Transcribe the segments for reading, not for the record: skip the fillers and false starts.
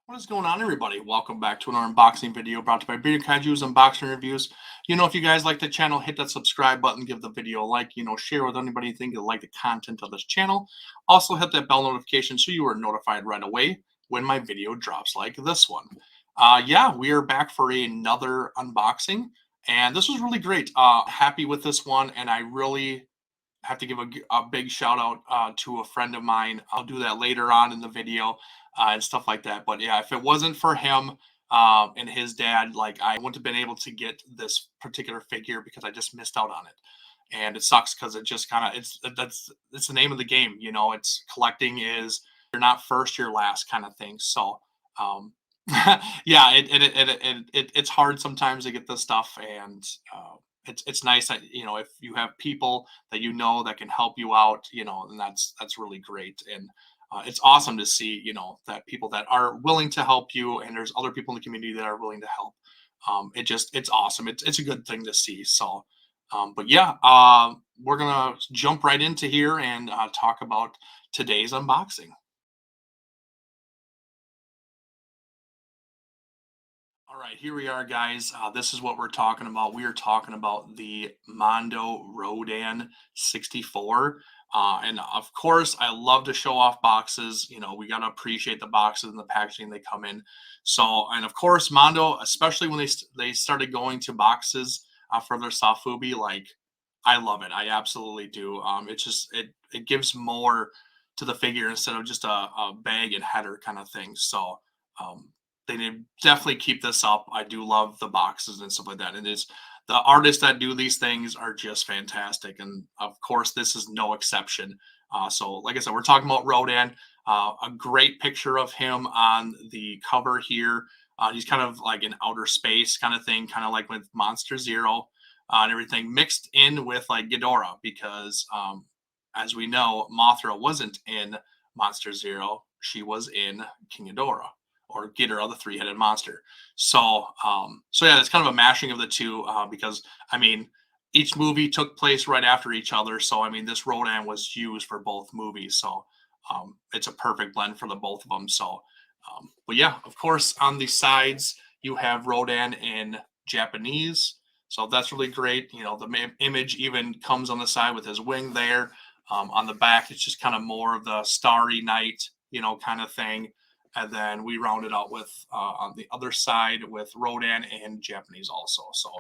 What is going on, everybody? Welcome back to another unboxing video brought to you by Bearded Kaiju's Unboxing Reviews. If you guys like the channel, hit that subscribe button, give the video a like, share with anybody you think that like the content of this channel. Also, hit that bell notification so you are notified right away when my video drops like this one. Yeah, we are back for another unboxing, and this was really great. Happy with this one, and I really have to give a big shout out to a friend of mine. I'll do that later on in the video and stuff like that. But yeah, if it wasn't for him and his dad, like I wouldn't have been able to get this particular figure because I just missed out on it. And it sucks because it just kind of it's the name of the game. It's collecting is you're not first, you're last kind of thing. So yeah, it's hard sometimes to get this stuff, and it's nice that if you have people that that can help you out, and that's really great. And it's awesome to see that people that are willing to help you, and there's other people in the community that are willing to help. It's awesome. It's a good thing to see. So but yeah, we're gonna jump right into here and talk about today's unboxing. All right, here we are, guys. This is what we're talking about. We are talking about the Mondo Rodan 64. And of course, I love to show off boxes. We got to appreciate the boxes and the packaging they come in. So, and of course, Mondo, especially when they started going to boxes for their Sofubi, like I love it. I absolutely do. It gives more to the figure instead of just a bag and header kind of thing. So, um, they need definitely keep this up. I do love the boxes and stuff like that. And it's the artists that do these things are just fantastic, and of course, this is no exception. So, like I said, we're talking about Rodan. A great picture of him on the cover here. He's kind of like in outer space kind of thing, kind of like with Monster Zero and everything mixed in with like Ghidorah, because as we know, Mothra wasn't in Monster Zero; she was in King Ghidorah, or Ghidorah, the three-headed monster. So yeah, it's kind of a mashing of the two because I mean, each movie took place right after each other. So I mean, this Rodan was used for both movies. So it's a perfect blend for the both of them. So, but yeah, of course, on the sides you have Rodan in Japanese. So that's really great. The image even comes on the side with his wing there. On the back, it's just kind of more of the starry night, kind of thing. And then we round it out with on the other side with Rodan and Japanese also. So,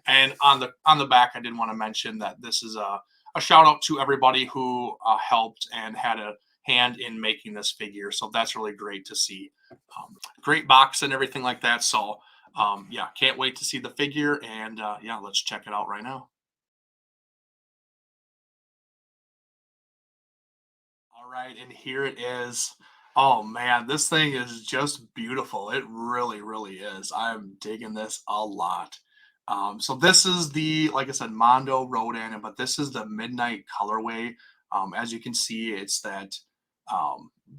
and on the back, I did want to mention that this is a shout out to everybody who helped and had a hand in making this figure. So that's really great to see. Great box and everything like that. So yeah, can't wait to see the figure. And yeah, let's check it out right now. All right, and here it is. Oh man, this thing is just beautiful. It really, really is. I'm digging this a lot. So this is like I said, Mondo Rodan, but this is the Midnight colorway. As you can see, it's that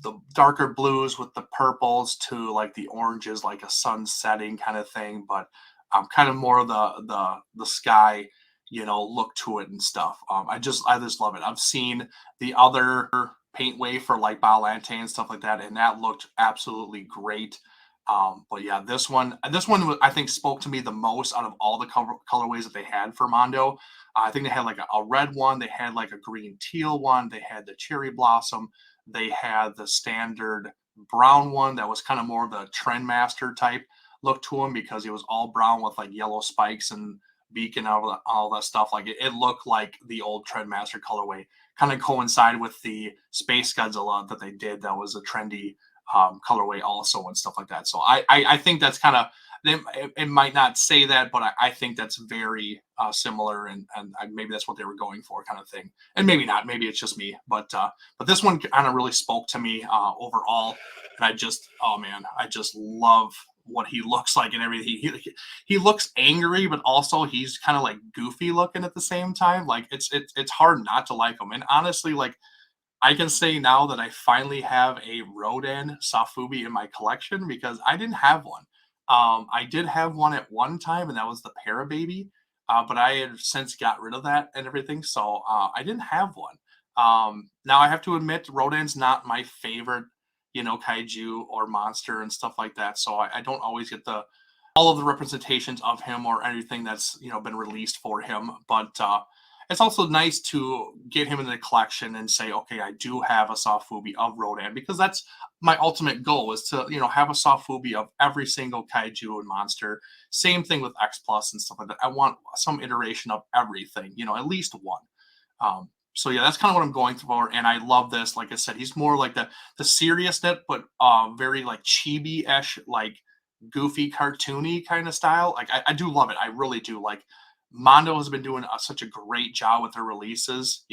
the darker blues with the purples to like the oranges, like a sun setting kind of thing, but kind of more of the sky, look to it and stuff. I just love it. I've seen the other paint way for like Biolante and stuff like that, and that looked absolutely great. But yeah, this one I think spoke to me the most out of all the colorways that they had for Mondo. I think they had like a red one, they had like a green teal one, they had the cherry blossom, they had the standard brown one that was kind of more of the Trendmaster type look to him because it was all brown with like yellow spikes and beak and all that stuff. Like it looked like the old Trendmaster colorway, kind of coincide with the Space Godzilla that they did. That was a trendy colorway also and stuff like that. So I think that's kind of it might not say that, but I think that's very similar, and maybe that's what they were going for, kind of thing. And maybe not. Maybe it's just me, but this one kind of really spoke to me overall. And oh man, I just love what he looks like and everything. He looks angry, but also he's kind of like goofy looking at the same time. Like it's hard not to like him. And honestly, like I can say now that I finally have a Rodan Sofubi in my collection because I didn't have one. I did have one at one time, and that was the Parababy, but I had since got rid of that and everything, so I didn't have one. Now I have to admit, Rodan's not my favorite, kaiju or monster and stuff like that. So I don't always get the all of the representations of him or anything that's been released for him. But it's also nice to get him in the collection and say, okay, I do have a Sofubi of Rodan, because that's my ultimate goal, is to have a Sofubi of every single kaiju and monster. Same thing with X Plus and stuff like that. I want some iteration of everything, at least one. So yeah, that's kind of what I'm going for, and I love this. Like I said, he's more like the serious knit, but very like chibi-ish, like goofy, cartoony kind of style. Like I do love it. I really do. Like Mondo has been doing such a great job with their releases.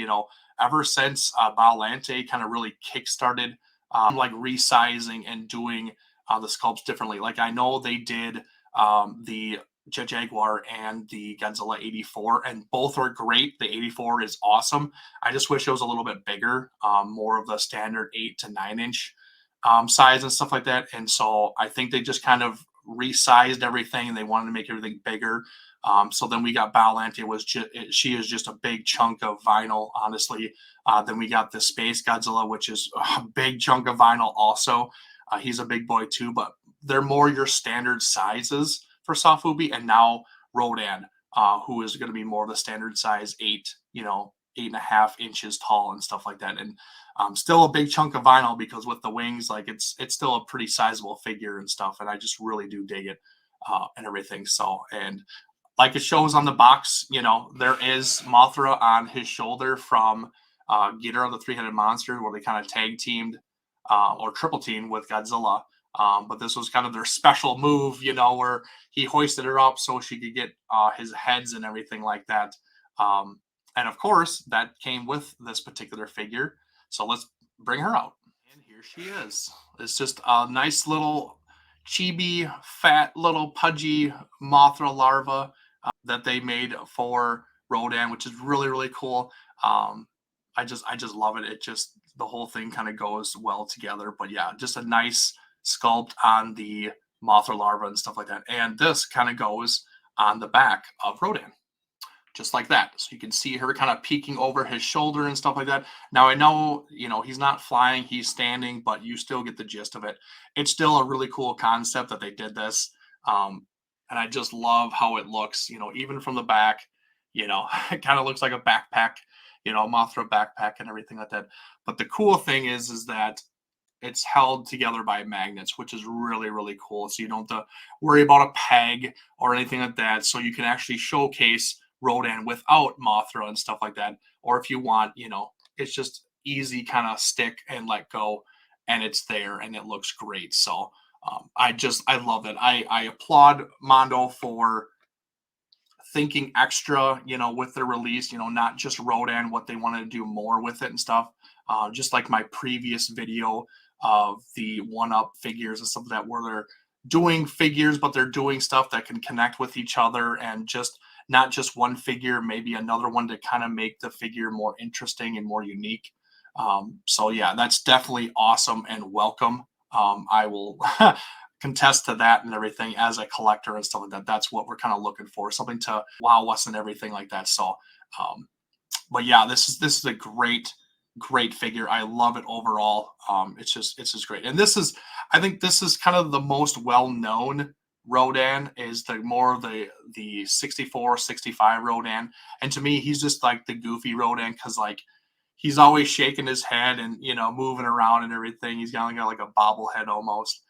Ever since Balante kind of really kickstarted, like resizing and doing the sculpts differently. Like I know they did the Jet Jaguar and the Godzilla 84, and both are great. The 84 is awesome. I just wish it was a little bit bigger, more of the standard 8 to 9 inch size and stuff like that. And so I think they just kind of resized everything, and they wanted to make everything bigger. So then we got Balante, she is just a big chunk of vinyl, honestly. Then we got the Space Godzilla, which is a big chunk of vinyl also. He's a big boy too, but they're more your standard sizes for Sofubi. And now Rodan, who is going to be more of the standard size 8.5 inches tall and stuff like that. And still a big chunk of vinyl, because with the wings, like it's still a pretty sizable figure and stuff. And I just really do dig it and everything. So, and like it shows on the box, there is Mothra on his shoulder from Ghidorah of the Three-Headed Monster, where they kind of tag teamed or triple teamed with Godzilla. But this was kind of their special move, where he hoisted her up so she could get his heads and everything like that. And of course, that came with this particular figure. So let's bring her out. And here she is. It's just a nice little chibi, fat, little pudgy Mothra larva that they made for Rodan, which is really, really cool. I just love it. It just, the whole thing kind of goes well together. But yeah, just a nice sculpt on the Mothra larva and stuff like that. And this kind of goes on the back of Rodan, just like that. So you can see her kind of peeking over his shoulder and stuff like that. Now I know, he's not flying, he's standing, but you still get the gist of it. It's still a really cool concept that they did this. And I just love how it looks, even from the back, it kind of looks like a backpack, Mothra backpack and everything like that. But the cool thing is that it's held together by magnets, which is really, really cool. So you don't have to worry about a peg or anything like that. So you can actually showcase Rodan without Mothra and stuff like that. Or if you want, it's just easy kind of stick and let go, and it's there and it looks great. So I love it. I applaud Mondo for thinking extra, with the release, not just Rodan, what they wanted to do more with it and stuff. Just like my previous video of the one-up figures and stuff like that, where they're doing figures, but they're doing stuff that can connect with each other, and just not just one figure, maybe another one to kind of make the figure more interesting and more unique. So yeah, that's definitely awesome and welcome. I will contest to that and everything as a collector and stuff like that. That's what we're kind of looking for, something to wow us and everything like that. So, but yeah, this is a great figure. I love it overall. It's just great. And I think this is kind of the most well-known Rodan, is the more of the 64, 65 Rodan. And to me, he's just like the goofy Rodan, because like he's always shaking his head and moving around and everything. He's got like a bobblehead almost.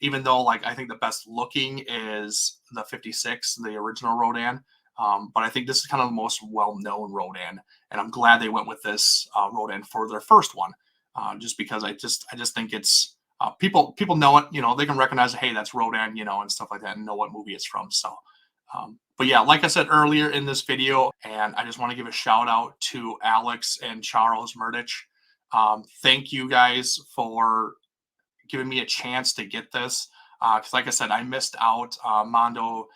Even though like I think the best looking is the 56, the original Rodan. But I think this is kind of the most well-known Rodan, and I'm glad they went with this Rodan for their first one, just because I just think it's people know it, they can recognize, hey, that's Rodan, and stuff like that, and know what movie it's from. So, but yeah, like I said earlier in this video, and I just want to give a shout out to Alex and Charles Merdich. Thank you guys for giving me a chance to get this, because like I said, I missed out. Mondo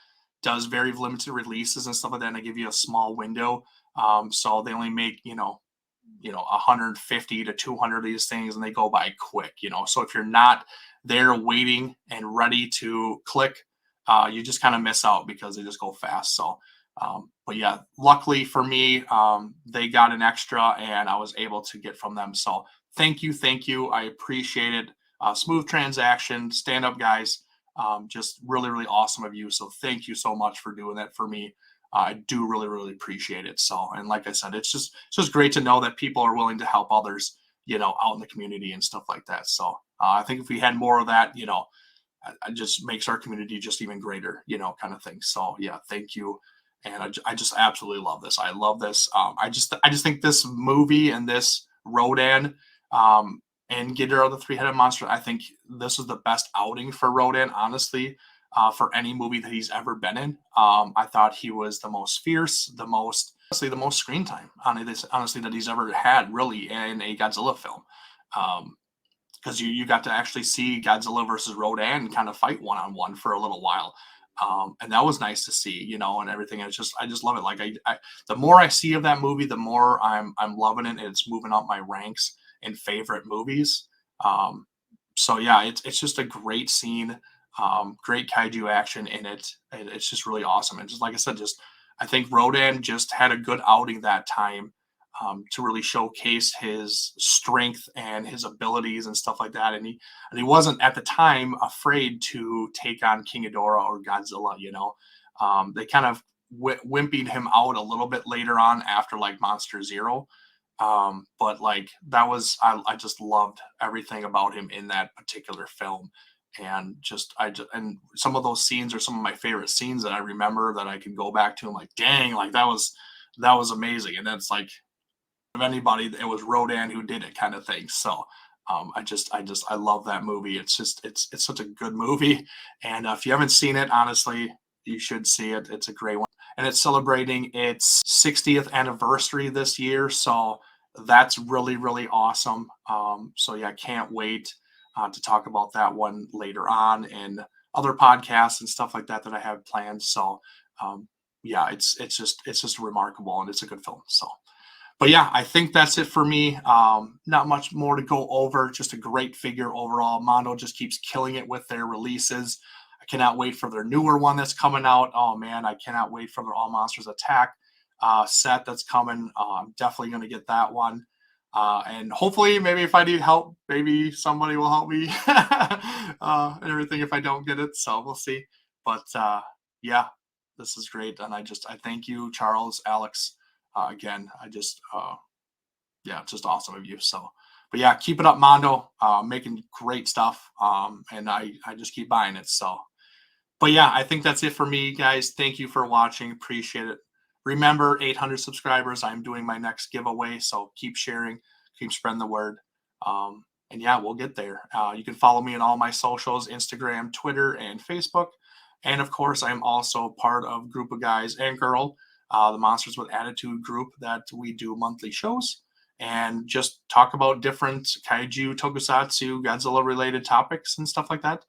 does very limited releases and stuff like that, and they give you a small window. So they only make 150 to 200 of these things, and they go by quick. So if you're not there waiting and ready to click, you just kind of miss out, because they just go fast. So but yeah, luckily for me, they got an extra and I was able to get from them. So thank you, I appreciate it. smooth transaction, stand up guys. Just really, really awesome of you. So thank you so much for doing that for me. I do really, really appreciate it. So, and like I said, it's just great to know that people are willing to help others, out in the community and stuff like that. So I think if we had more of that, it just makes our community just even greater, kind of thing. So yeah, thank you. And I just absolutely love this. I love this. I just think this movie and this Rodan, and Ghidorah the three-headed monster. I think this is the best outing for Rodan, honestly, for any movie that he's ever been in. I thought he was the most fierce, honestly, the most screen time on this, honestly, that he's ever had, really, in a Godzilla film. Because you got to actually see Godzilla versus Rodan kind of fight one on one for a little while, and that was nice to see, and everything. And I just love it. Like the more I see of that movie, the more I'm loving it, and it's moving up my ranks in favorite movies. Um, so yeah, it's just a great scene, great kaiju action in it, and it's just really awesome. And just like I said, just I think Rodan just had a good outing that time, to really showcase his strength and his abilities and stuff like that. And he wasn't at the time afraid to take on King Ghidorah or Godzilla. They kind of wimpied him out a little bit later on after like Monster Zero. But like that was I just loved everything about him in that particular film. And and some of those scenes are some of my favorite scenes that I remember that I can go back to. I'm like, dang, like that was amazing. And that's like of anybody, it was Rodan who did it, kind of thing. So I love that movie. It's such a good movie. And if you haven't seen it, honestly, you should see it. It's a great one, and it's celebrating its 60th anniversary this year. So that's really, really awesome. So yeah, can't wait to talk about that one later on in other podcasts and stuff like that that I have planned. So yeah, it's just remarkable, and it's a good film. So but yeah, I think that's it for me. Not much more to go over. Just a great figure overall. Mondo just keeps killing it with their releases. I cannot wait for their newer one that's coming out. Oh man, I cannot wait for their All Monsters Attack set that's coming. I'm definitely going to get that one. And hopefully, maybe if I need help, maybe somebody will help me and everything if I don't get it. So we'll see. But yeah, this is great. And I thank you, Charles, Alex, again. Yeah, it's just awesome of you. So, but yeah, keep it up, Mondo. Making great stuff. And I just keep buying it. So, but yeah, I think that's it for me, guys. Thank you for watching. Appreciate it. Remember, 800 subscribers. I'm doing my next giveaway. So keep sharing, keep spreading the word. And yeah, we'll get there. You can follow me on all my socials: Instagram, Twitter, and Facebook. And of course, I'm also part of a group of guys and girl, the Monsters with Attitude group, that we do monthly shows and just talk about different kaiju, tokusatsu, Godzilla related topics and stuff like that.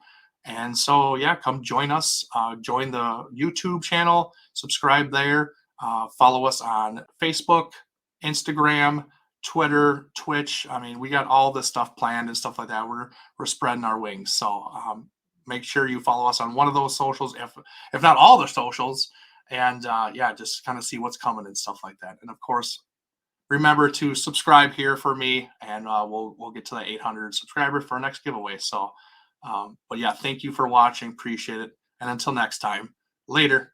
And so, yeah, come join us. Join the YouTube channel, subscribe there, follow us on Facebook, Instagram, Twitter, Twitch. I mean, we got all this stuff planned and stuff like that. We're spreading our wings. So make sure you follow us on one of those socials, if not all the socials, and yeah, just kind of see what's coming and stuff like that. And of course, remember to subscribe here for me, and we'll get to the 800 subscribers for our next giveaway. So, but yeah, thank you for watching. Appreciate it. And until next time, later.